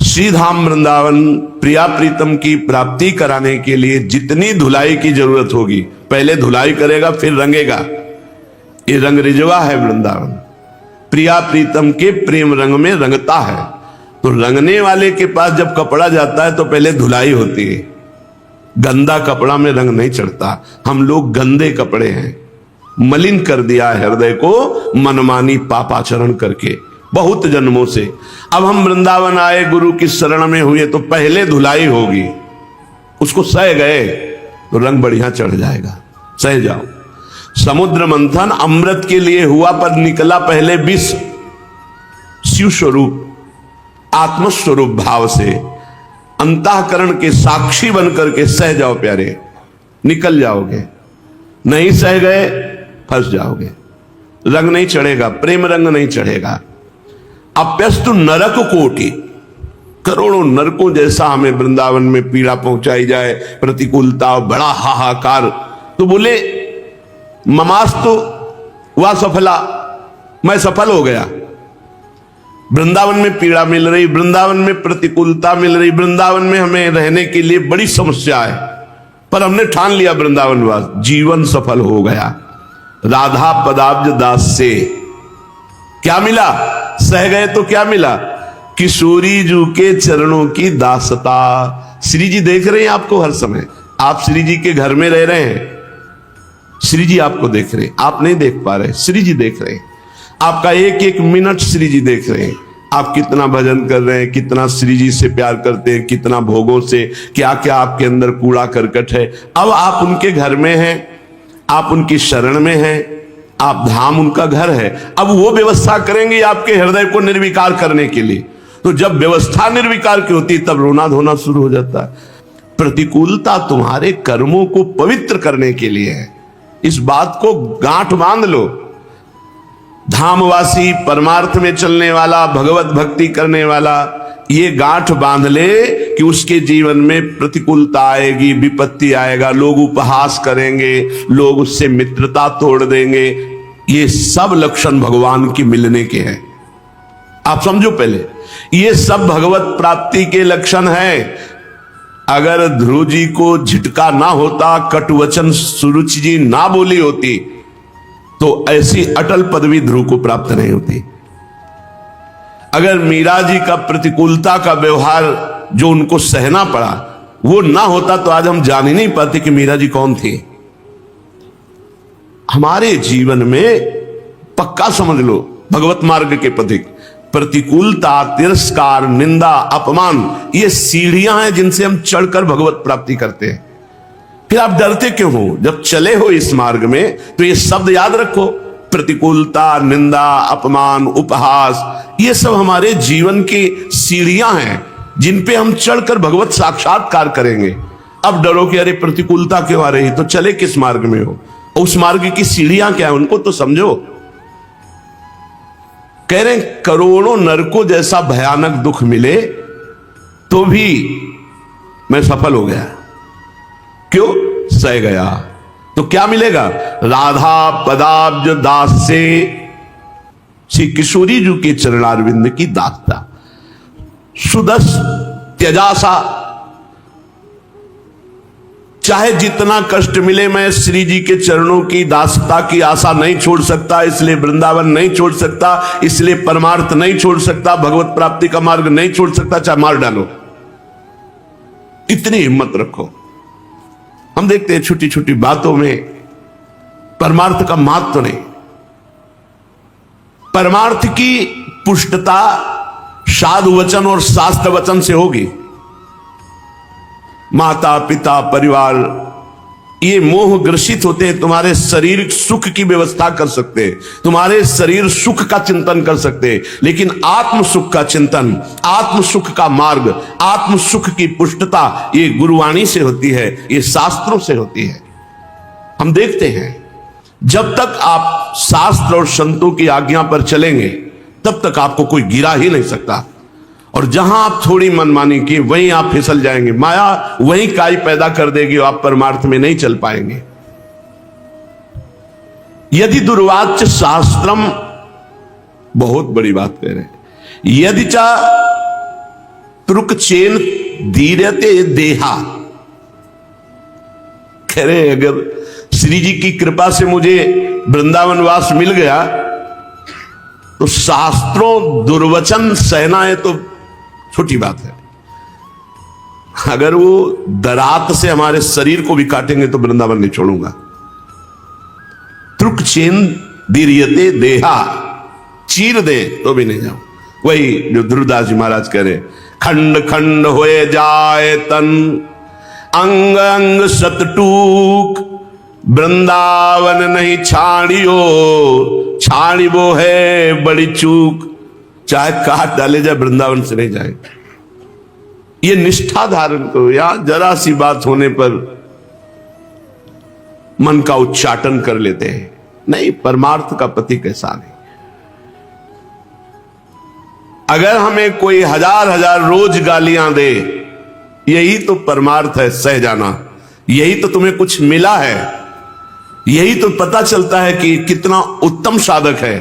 श्री धाम वृंदावन प्रिया प्रीतम की प्राप्ति कराने के लिए जितनी धुलाई की जरूरत होगी, पहले धुलाई करेगा फिर रंगेगा। ये रंग रिजवा है वृंदावन, प्रिया प्रीतम के प्रेम रंग में रंगता है। तो रंगने वाले के पास जब कपड़ा जाता है तो पहले धुलाई होती है। गंदा कपड़ा में रंग नहीं चढ़ता। हम लोग गंदे कपड़े हैं, मलिन कर दिया है हृदय को मनमानी पापाचरण करके बहुत जन्मों से। अब हम वृंदावन आए, गुरु की शरण में हुए, तो पहले धुलाई होगी। उसको सह गए तो रंग बढ़िया चढ़ जाएगा। सह जाओ। समुद्र मंथन अमृत के लिए हुआ, पर निकला पहले विष। शिव स्वरूप आत्मस्वरूप भाव से अंतःकरण के साक्षी बनकर के सह जाओ प्यारे, निकल जाओगे। नहीं सह गए फंस जाओगे, रंग नहीं चढ़ेगा, प्रेम रंग नहीं चढ़ेगा। अप्यस्तु नरक कोटि, करोड़ों नरकों जैसा हमें वृंदावन में पीड़ा पहुंचाई जाए, प्रतिकूलता, बड़ा हाहाकार, तो बोले ममास्तु वा सफला, मैं सफल हो गया। वृंदावन में पीड़ा मिल रही, वृंदावन में प्रतिकूलता मिल रही, वृंदावन में हमें रहने के लिए बड़ी समस्या है, पर हमने ठान लिया वृंदावनवास, जीवन सफल हो गया। राधा पदाब्ज दास से क्या मिला? सह गए तो क्या मिला? किशोरी जू के चरणों की दासता। श्री जी देख रहे हैं आपको हर समय, आप श्री जी के घर में रह रहे हैं, श्री जी आपको देख रहे हैं, आप नहीं देख पा रहे, श्री जी देख रहे हैं। आपका एक एक मिनट श्री जी देख रहे हैं, आप कितना भजन कर रहे हैं, कितना श्री जी से प्यार करते हैं, कितना भोगों से, क्या क्या आपके अंदर कूड़ा करकट है। अब आप उनके घर में हैं, आप उनकी शरण में हैं, आप धाम उनका घर है। अब वो व्यवस्था करेंगे आपके हृदय को निर्विकार करने के लिए। तो जब व्यवस्था निर्विकार की होती तब रोना धोना शुरू हो जाता है। प्रतिकूलता तुम्हारे कर्मों को पवित्र करने के लिए है, इस बात को गांठ बांध लो। धामवासी, परमार्थ में चलने वाला, भगवत भक्ति करने वाला ये गांठ बांध ले कि उसके जीवन में प्रतिकूलता आएगी, विपत्ति आएगा, लोग उपहास करेंगे, लोग उससे मित्रता तोड़ देंगे। ये सब लक्षण भगवान की मिलने के हैं। आप समझो पहले, ये सब भगवत प्राप्ति के लक्षण हैं। अगर ध्रुव जी को झटका ना होता, कटुवचन सुरुचि जी ना बोली होती, तो ऐसी अटल पदवी ध्रुव को प्राप्त नहीं होती। अगर मीरा जी का प्रतिकूलता का व्यवहार जो उनको सहना पड़ा वो ना होता तो आज हम जान ही नहीं पाते कि मीरा जी कौन थी। हमारे जीवन में पक्का समझ लो, भगवत मार्ग के पथिक प्रतिकूलता, तिरस्कार, निंदा, अपमान, ये सीढ़ियां हैं जिनसे हम चढ़कर भगवत प्राप्ति करते हैं। फिर आप डरते क्यों हो? जब चले हो इस मार्ग में तो ये शब्द याद रखो, प्रतिकूलता, निंदा, अपमान, उपहास, ये सब हमारे जीवन की सीढ़ियां हैं जिन पे हम चढ़कर भगवत साक्षात्कार करेंगे। अब डरो कि अरे प्रतिकूलता क्यों आ रही, तो चले किस मार्ग में हो, उस मार्ग की सीढ़ियां क्या है उनको तो समझो। कह रहे हैं करोड़ों नरकों जैसा भयानक दुख मिले तो भी मैं सफल हो गया। क्यों? सह गया। तो क्या मिलेगा? राधा पदाब्ज दास से श्री किशोरी जी के चरणारविंद की दास्ता। सुदस त्यजासा, चाहे जितना कष्ट मिले मैं श्री जी के चरणों की दासता की आशा नहीं छोड़ सकता, इसलिए वृंदावन नहीं छोड़ सकता, इसलिए परमार्थ नहीं छोड़ सकता, भगवत प्राप्ति का मार्ग नहीं छोड़ सकता, चाहे मार डालो। इतनी हिम्मत रखो। हम देखते हैं छोटी छोटी बातों में परमार्थ का महत्व नहीं। परमार्थ की पुष्टता साधु वचन और शास्त्र वचन से होगी। माता पिता परिवार ये मोह ग्रसित होते हैं, तुम्हारे शरीर सुख की व्यवस्था कर सकते हैं, तुम्हारे शरीर सुख का चिंतन कर सकते हैं, लेकिन आत्म सुख का चिंतन, आत्म सुख का मार्ग, आत्म सुख की पुष्टता ये गुरुवाणी से होती है, ये शास्त्रों से होती है। हम देखते हैं जब तक आप शास्त्र और संतों की आज्ञा पर चलेंगे तब तक आपको कोई गिरा ही नहीं सकता, और जहां आप थोड़ी मनमानी की वहीं आप फिसल जाएंगे। माया वहीं काई पैदा कर देगी और आप परमार्थ में नहीं चल पाएंगे। यदि दुर्वाच्य शास्त्रम, बहुत बड़ी बात कह रहे हैं, यदि चा तुर्क चेन धीरते देहा, कह रहे अगर श्री जी की कृपा से मुझे वृंदावन वास मिल गया तो शास्त्रों दुर्वचन सहना है तो छोटी बात है। अगर वो दरात से हमारे शरीर को भी काटेंगे तो वृंदावन नहीं छोड़ूंगा। त्रुक चेन दीर्यते देहा, चीर दे तो भी नहीं जाऊं। वही जो ध्रुवदास जी महाराज कह रहे, खंड खंड होए जाए तन, अंग अंग सतटूक, वृंदावन नहीं छाड़ियो, छाड़िबो है बड़ी चूक। चाहे काट डाले जाए वृंदावन से नहीं जाए। ये निष्ठा धारण करो। या जरा सी बात होने पर मन का उच्चाटन कर लेते हैं, नहीं, परमार्थ का प्रतीक ऐसा नहीं। अगर हमें कोई हजार हजार रोज गालियां दे, यही तो परमार्थ है, सह जाना। यही तो तुम्हें कुछ मिला है, यही तो पता चलता है कि कितना उत्तम साधक है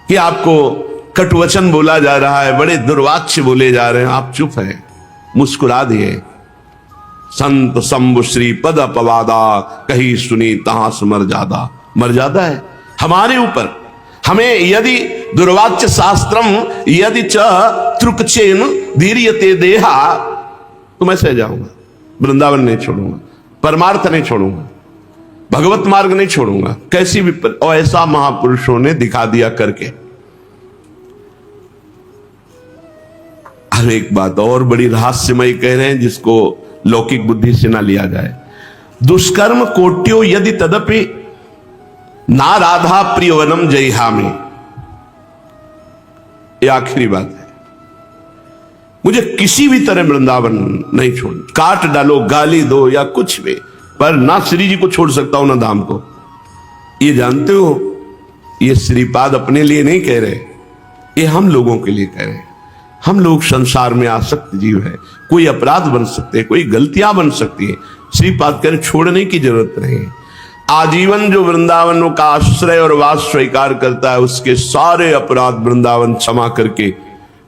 कि आपको कटुवचन बोला जा रहा है, बड़े दुर्वाच्य बोले जा रहे हैं, आप चुप हैं, मुस्कुरा दिए। संत शंभु श्री पद अपवादा, कहीं सुनी तहां से मर्यादा है हमारे ऊपर। हमें यदि दुर्वाच्य शास्त्रम यदि च त्रुकचेन धीर्यते देहा, तो मैं सह जाऊंगा, वृंदावन नहीं छोड़ूंगा, परमार्थ नहीं छोड़ूंगा, भगवत मार्ग नहीं छोड़ूंगा, कैसी भी और ऐसा महापुरुषों ने दिखा दिया करके। हर एक बात और बड़ी रहस्यमयी कह रहे हैं जिसको लौकिक बुद्धि से ना लिया जाए। दुष्कर्म कोट्यो यदि तदपि ना राधा प्रियवनम जयहामि, ये आखिरी बात है। मुझे किसी भी तरह वृंदावन नहीं छोड़, काट डालो, गाली दो या कुछ भी, पर ना श्री जी को छोड़ सकता हूं ना धाम को। ये जानते हो, ये श्रीपाद अपने लिए नहीं कह रहे, ये हम लोगों के लिए कह रहे हैं। हम लोग संसार में आसक्त जीव है, कोई अपराध बन सकते हैं, कोई गलतियां बन सकती है, श्रीपाद कह रहे छोड़ने की जरूरत नहीं। आजीवन जो वृंदावन का आश्रय और वास स्वीकार करता है, उसके सारे अपराध वृंदावन क्षमा करके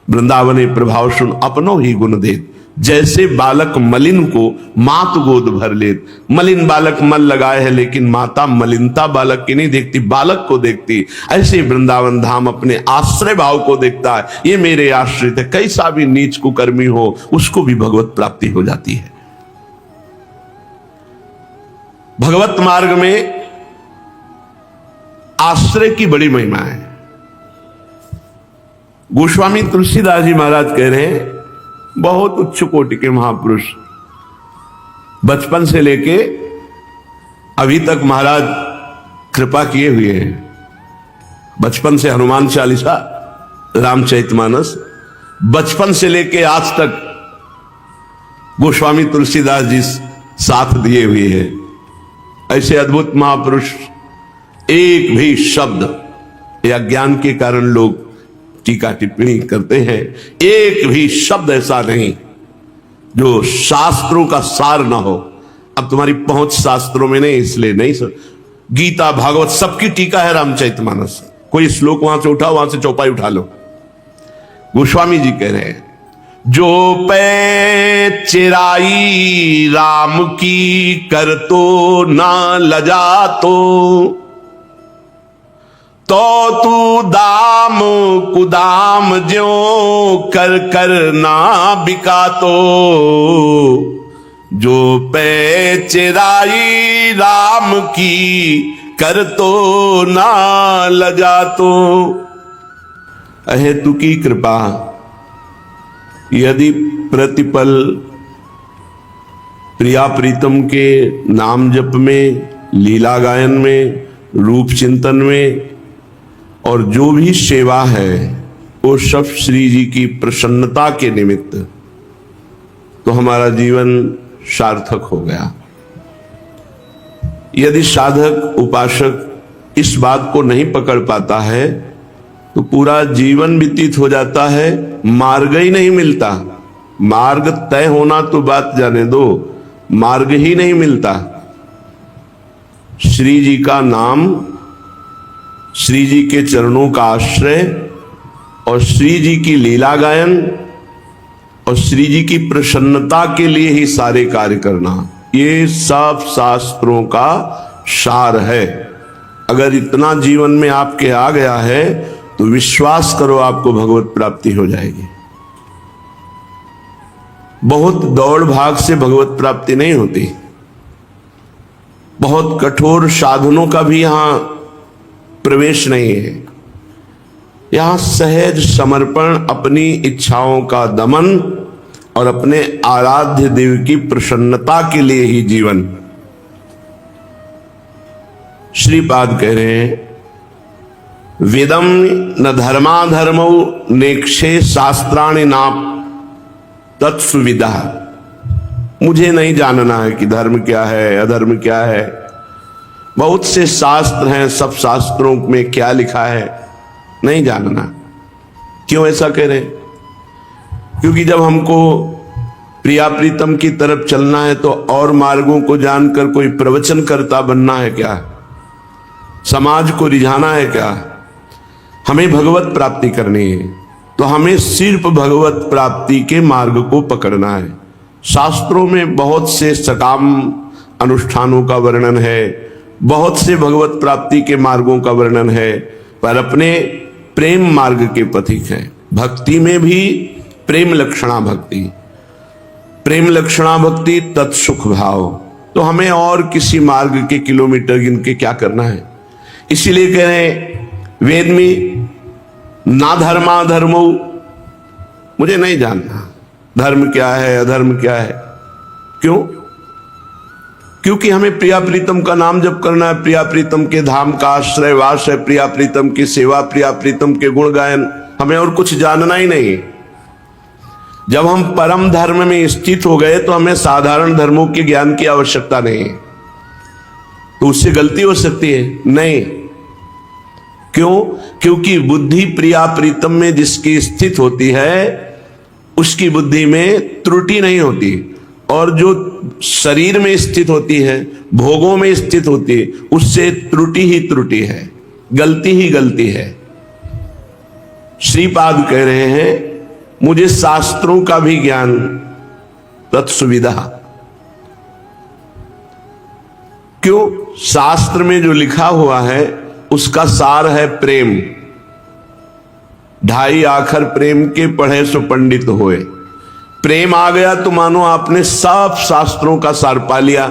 वृंदावने प्रभाव सुन अपनो ही गुण दे। जैसे बालक मलिन को मात गोद भर ले, मलिन बालक मल लगाए है लेकिन माता मलिनता बालक की नहीं देखती, बालक को देखती, ऐसे वृंदावन धाम अपने आश्रय भाव को देखता है। ये मेरे आश्रित है, कैसा भी नीच कुकर्मी हो उसको भी भगवत प्राप्ति हो जाती है। भगवत मार्ग में आश्रय की बड़ी महिमा है। गोस्वामी तुलसीदास जी महाराज कह रहे हैं, बहुत उच्च कोटि के महापुरुष, बचपन से लेके अभी तक महाराज कृपा किए हुए हैं। बचपन से हनुमान चालीसा, रामचरितमानस, बचपन से लेके आज तक गोस्वामी तुलसीदास जी साथ दिए हुए हैं। ऐसे अद्भुत महापुरुष, एक भी शब्द या ज्ञान के कारण लोग टीका टिप्पणी करते हैं, एक भी शब्द ऐसा नहीं जो शास्त्रों का सार ना हो। अब तुम्हारी पहुंच शास्त्रों में नहीं, इसलिए नहीं सर। गीता, भागवत सबकी टीका है रामचरितमानस। कोई श्लोक वहां से उठाओ, वहां से चौपाई उठा लो। गोस्वामी जी कह रहे हैं, जो पै चिराई राम की कर तो ना लजा तो तू दाम कुदाम ज्यों कर कर ना बिका तो। जो पै चिराई राम की कर तो ना लजा तो। अहेतु की कृपा यदि प्रतिपल प्रिया प्रीतम के नाम जप में, लीला गायन में, रूप चिंतन में और जो भी सेवा है वो सब श्री जी की प्रसन्नता के निमित्त, तो हमारा जीवन सार्थक हो गया। यदि साधक उपासक इस बात को नहीं पकड़ पाता है तो पूरा जीवन व्यतीत हो जाता है, मार्ग ही नहीं मिलता। मार्ग तय होना तो बात जाने दो, मार्ग ही नहीं मिलता। श्री जी का नाम, श्री जी के चरणों का आश्रय और श्री जी की लीला गायन और श्री जी की प्रसन्नता के लिए ही सारे कार्य करना, ये सब शास्त्रों का सार है। अगर इतना जीवन में आपके आ गया है तो विश्वास करो आपको भगवत प्राप्ति हो जाएगी। बहुत दौड़ भाग से भगवत प्राप्ति नहीं होती, बहुत कठोर साधनों का भी यहां प्रवेश नहीं है। यहां सहज समर्पण, अपनी इच्छाओं का दमन और अपने आराध्य देव की प्रसन्नता के लिए ही जीवन। श्रीपाद कह रहे हैं, वेदम न धर्माधर्मो नेक्षे शास्त्राणि नाप तत्सुविधा। मुझे नहीं जानना है कि धर्म क्या है, अधर्म क्या है। बहुत से शास्त्र हैं, सब शास्त्रों में क्या लिखा है नहीं जानना। क्यों ऐसा कह रहे हैं? क्योंकि जब हमको प्रिया प्रीतम की तरफ चलना है तो और मार्गों को जानकर कोई प्रवचनकर्ता बनना है क्या? समाज को रिझाना है क्या? हमें भगवत प्राप्ति करनी है तो हमें सिर्फ भगवत प्राप्ति के मार्ग को पकड़ना है। शास्त्रों में बहुत से सकाम अनुष्ठानों का वर्णन है, बहुत से भगवत प्राप्ति के मार्गों का वर्णन है, पर अपने प्रेम मार्ग के पथिक है। भक्ति में भी प्रेम लक्षणा भक्ति, प्रेम लक्षणा भक्ति तत्सुख भाव। तो हमें और किसी मार्ग के किलोमीटर गिन के क्या करना है? इसीलिए कह रहे हैं वेद में ना धर्मा धर्मो, मुझे नहीं जानना धर्म क्या है अधर्म क्या है। क्यों? क्योंकि हमें प्रिया प्रीतम का नाम जप करना है, प्रिया प्रीतम के धाम का आश्रय वास है, प्रिया प्रीतम की सेवा, प्रिया प्रीतम के गुण गायन। हमें और कुछ जानना ही नहीं। जब हम परम धर्म में स्थित हो गए तो हमें साधारण धर्मों के ज्ञान की आवश्यकता नहीं है। तो उससे गलती हो सकती है? नहीं। क्यों? क्योंकि बुद्धि प्रिया प्रीतम में जिसकी स्थित होती है उसकी बुद्धि में त्रुटि नहीं होती, और जो शरीर में स्थित होती है, भोगों में स्थित होती है, उससे त्रुटि ही त्रुटि है, गलती ही गलती है। श्रीपाद कह रहे हैं मुझे शास्त्रों का भी ज्ञान तत्सुविधा। क्यों? शास्त्र में जो लिखा हुआ है उसका सार है प्रेम। ढाई आखर प्रेम के पढ़े सो पंडित होए। प्रेम आ गया तो मानो आपने सब शास्त्रों का सार पा लिया।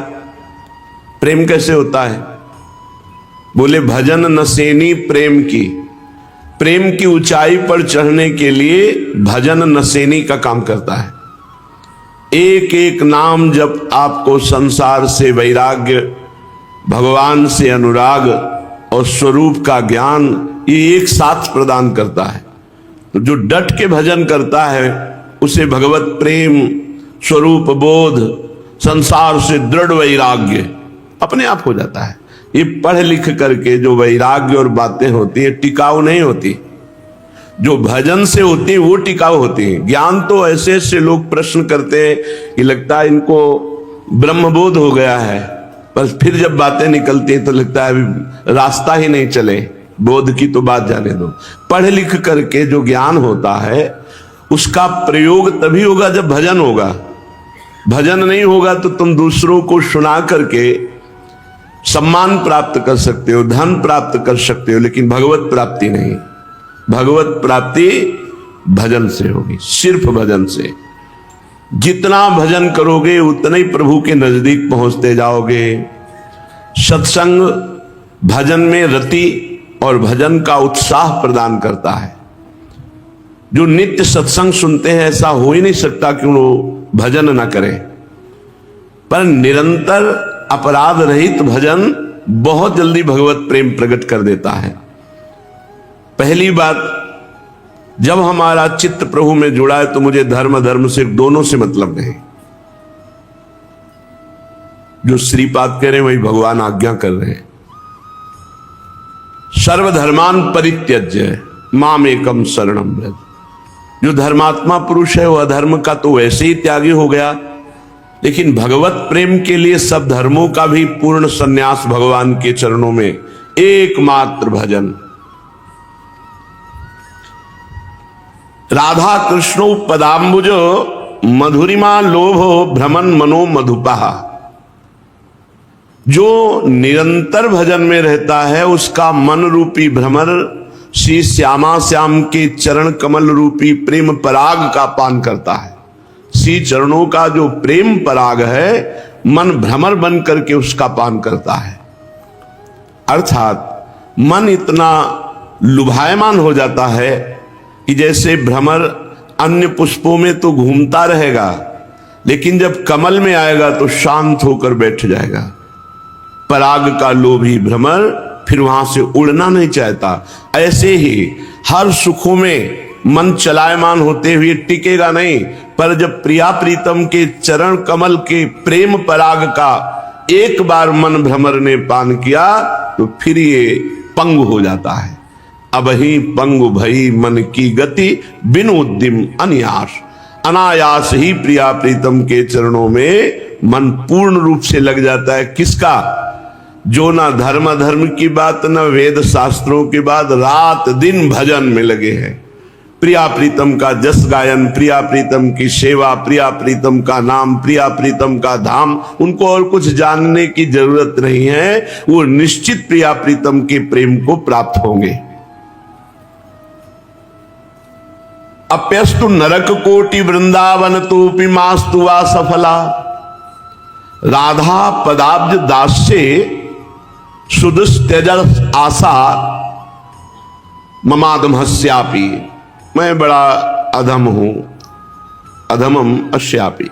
प्रेम कैसे होता है? बोले भजन नसेनी प्रेम की। प्रेम की ऊंचाई पर चढ़ने के लिए भजन नसेनी का काम करता है। एक एक नाम जब आपको संसार से वैराग्य, भगवान से अनुराग और स्वरूप का ज्ञान ये एक साथ प्रदान करता है। तो जो डट के भजन करता है उसे भगवत प्रेम, स्वरूप बोध, संसार से दृढ़ वैराग्य अपने आप हो जाता है। ये पढ़ लिख करके जो वैराग्य और बातें होती है टिकाऊ नहीं होती, जो भजन से होती है वो टिकाऊ होती है। ज्ञान तो ऐसे ऐसे लोग प्रश्न करते हैं कि लगता है इनको ब्रह्मबोध हो गया है, पर फिर जब बातें निकलती हैं तो लगता है अभी रास्ता ही नहीं चले, बोध की तो बात जाने दो। पढ़ लिख करके जो ज्ञान होता है उसका प्रयोग तभी होगा जब भजन होगा। भजन नहीं होगा तो तुम दूसरों को सुना करके सम्मान प्राप्त कर सकते हो, धन प्राप्त कर सकते हो, लेकिन भगवत प्राप्ति नहीं। भगवत प्राप्ति भजन से होगी, सिर्फ भजन से। जितना भजन करोगे उतना ही प्रभु के नजदीक पहुंचते जाओगे। सत्संग भजन में रति और भजन का उत्साह प्रदान करता है। जो नित्य सत्संग सुनते हैं ऐसा हो ही नहीं सकता कि वो भजन ना करें, पर निरंतर अपराध रहित भजन बहुत जल्दी भगवत प्रेम प्रकट कर देता है। पहली बात, जब हमारा चित्त प्रभु में जुड़ा है तो मुझे धर्म धर्म से दोनों से मतलब नहीं। जो श्रीपाद कह रहे हैं वही भगवान आज्ञा कर रहे हैं। सर्वधर्मान परित्यज्य माम एकम शरणम व्रज। जो धर्मात्मा पुरुष है वह अधर्म का तो वैसे ही त्यागी हो गया, लेकिन भगवत प्रेम के लिए सब धर्मों का भी पूर्ण संन्यास भगवान के चरणों में, एकमात्र भजन। राधा कृष्णो पदाम्बुज मधुरिमा लोभो भ्रमन मनो मधुपहा। जो निरंतर भजन में रहता है उसका मन रूपी भ्रमर श्री श्यामा श्याम के चरण कमल रूपी प्रेम पराग का पान करता है। श्री चरणों का जो प्रेम पराग है मन भ्रमर बन करके उसका पान करता है। अर्थात मन इतना लुभायमान हो जाता है कि जैसे भ्रमर अन्य पुष्पों में तो घूमता रहेगा, लेकिन जब कमल में आएगा तो शांत होकर बैठ जाएगा। पराग का लोभी भ्रमर फिर वहां से उड़ना नहीं चाहता। ऐसे ही हर सुखों में मन चलायमान होते हुए टिकेगा नहीं, पर जब प्रिया प्रीतम के चरण कमल के प्रेम पराग का एक बार मन भ्रमर ने पान किया तो फिर ये पंग हो जाता है। अब ही पंगु भई मन की गति बिन उद्यम अनियास। अनायास ही प्रिया प्रीतम के चरणों में मन पूर्ण रूप से लग जाता है। किसका? जो ना धर्म धर्म की बात न वेद शास्त्रों की बात, रात दिन भजन में लगे हैं। प्रिया प्रीतम का जस गायन, प्रिया प्रीतम की सेवा, प्रिया प्रीतम का नाम, प्रिया प्रीतम का धाम। उनको और कुछ जानने की जरूरत नहीं है, वो निश्चित प्रिया प्रीतम के प्रेम को प्राप्त होंगे। अप्यस्तु नरक कोटि वृंदावन तोपि मास्तु वा सफला। राधा पदाब्ज दास से सुदुस्त्यजस आशा ममादमहस्यापि। मैं बड़ा अधम हूं, अधमम अश्यापि,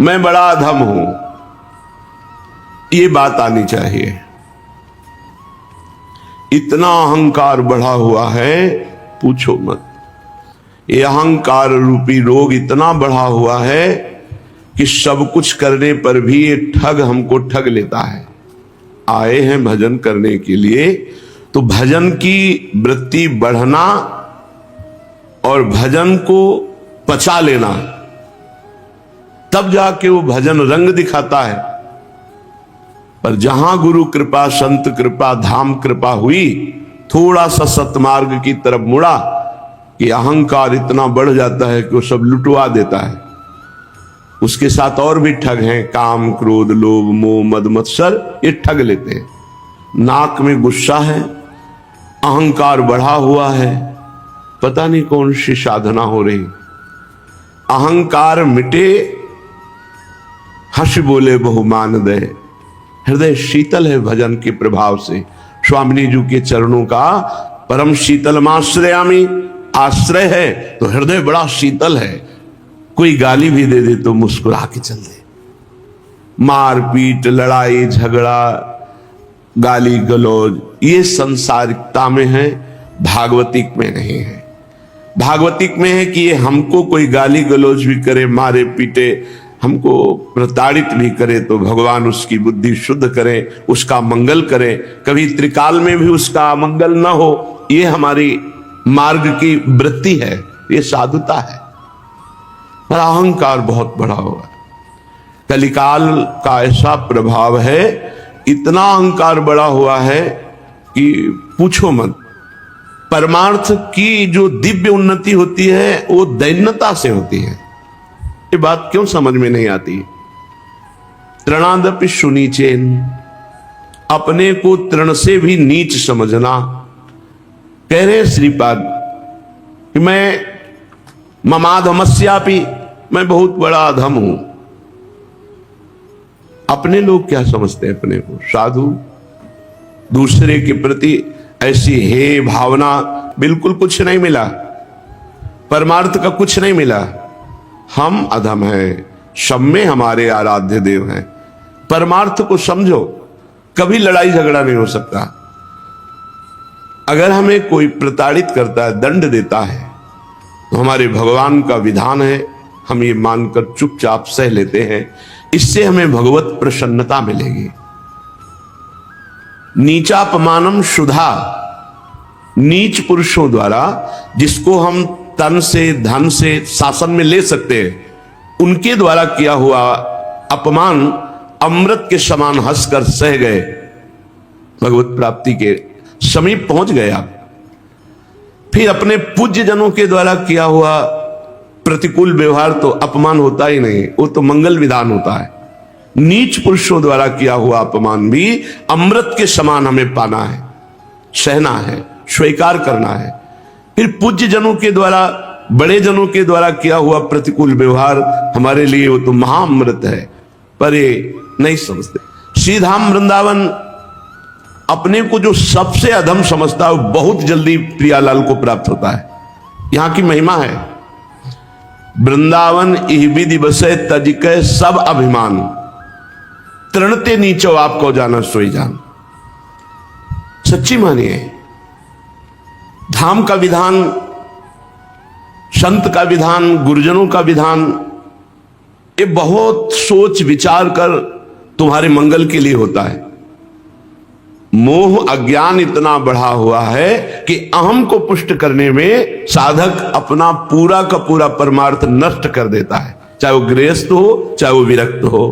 मैं बड़ा अधम हूं। ये बात आनी चाहिए। इतना अहंकार बढ़ा हुआ है पूछो मत। ये अहंकार रूपी रोग इतना बढ़ा हुआ है कि सब कुछ करने पर भी ये ठग हमको ठग लेता है। आए हैं भजन करने के लिए तो भजन की वृत्ति बढ़ना और भजन को पचा लेना, तब जाके वो भजन रंग दिखाता है। पर जहां गुरु कृपा, संत कृपा, धाम कृपा हुई, थोड़ा सा सतमार्ग की तरफ मुड़ा कि अहंकार इतना बढ़ जाता है कि वो सब लुटवा देता है। उसके साथ और भी ठग हैं, काम क्रोध लोभ मोह मद मत्सर, ये ठग लेते हैं। नाक में गुस्सा है, अहंकार बढ़ा हुआ है, पता नहीं कौन सी साधना हो रही। अहंकार मिटे हंस बोले बहुमान दे। हृदय शीतल है भजन के प्रभाव से। स्वामिनी जी के चरणों का परम शीतल माश्रयामी, आश्रय है तो हृदय बड़ा शीतल है। कोई गाली भी दे दे तो मुस्कुरा के चल दे। मारपीट लड़ाई झगड़ा गाली गलौज ये संसारिकता में है, भागवतिक में नहीं है। भागवतिक में है कि ये हमको कोई गाली गलौज भी करे, मारे पीटे, हमको प्रताड़ित भी करे तो भगवान उसकी बुद्धि शुद्ध करे, उसका मंगल करे, कभी त्रिकाल में भी उसका अमंगल न हो, ये हमारी मार्ग की वृत्ति है, ये साधुता है। पर अहंकार बहुत बड़ा हुआ, कलिकाल का ऐसा प्रभाव है, इतना अहंकार बड़ा हुआ है कि पूछो मत। परमार्थ की जो दिव्य उन्नति होती है वो दैन्यता से होती है। ये बात क्यों समझ में नहीं आती? तृणादपि सुनीचेन, अपने को तृण से भी नीच समझना। कह रहे श्रीपाद कि मैं ममाधमस्यापि, मैं बहुत बड़ा अधम हूं। अपने लोग क्या समझते हैं अपने को? साधु। दूसरे के प्रति ऐसी हे भावना, बिल्कुल कुछ नहीं मिला, परमार्थ का कुछ नहीं मिला। हम अधम हैं, सब में हमारे आराध्य देव हैं। परमार्थ को समझो, कभी लड़ाई झगड़ा नहीं हो सकता। अगर हमें कोई प्रताड़ित करता है, दंड देता है, तो हमारे भगवान का विधान है, हम ये मानकर चुपचाप सह लेते हैं। इससे हमें भगवत प्रसन्नता मिलेगी। नीचापमानम शुद्धा, नीच पुरुषों द्वारा जिसको हम तन से धन से शासन में ले सकते हैं, उनके द्वारा किया हुआ अपमान अमृत के समान हंसकर सह गए, भगवत प्राप्ति के समीप पहुंच गए आप। फिर अपने पूज्य जनों के द्वारा किया हुआ प्रतिकूल व्यवहार तो अपमान होता ही नहीं, वो तो मंगल विधान होता है। नीच पुरुषों द्वारा किया हुआ अपमान भी अमृत के समान हमें पाना है, सहना है, स्वीकार करना है। फिर पूज्य जनों के द्वारा, बड़े जनों के द्वारा किया हुआ प्रतिकूल व्यवहार हमारे लिए वो तो महाअमृत है, पर ये नहीं समझते। श्रीधाम वृंदावन अपने को जो सबसे अधम समझता है, वो बहुत जल्दी प्रियालाल को प्राप्त होता है। यहां की महिमा है, वृंदावन इहबी दिवसे तजिके सब अभिमान, तृणते नीचो आपको जाना सोई जान। सच्ची मानिए, धाम का विधान, संत का विधान, गुरुजनों का विधान, ये बहुत सोच विचार कर तुम्हारे मंगल के लिए होता है। मोह अज्ञान इतना बढ़ा हुआ है कि अहम को पुष्ट करने में साधक अपना पूरा का पूरा परमार्थ नष्ट कर देता है, चाहे वो गृहस्थ हो, चाहे वो विरक्त हो।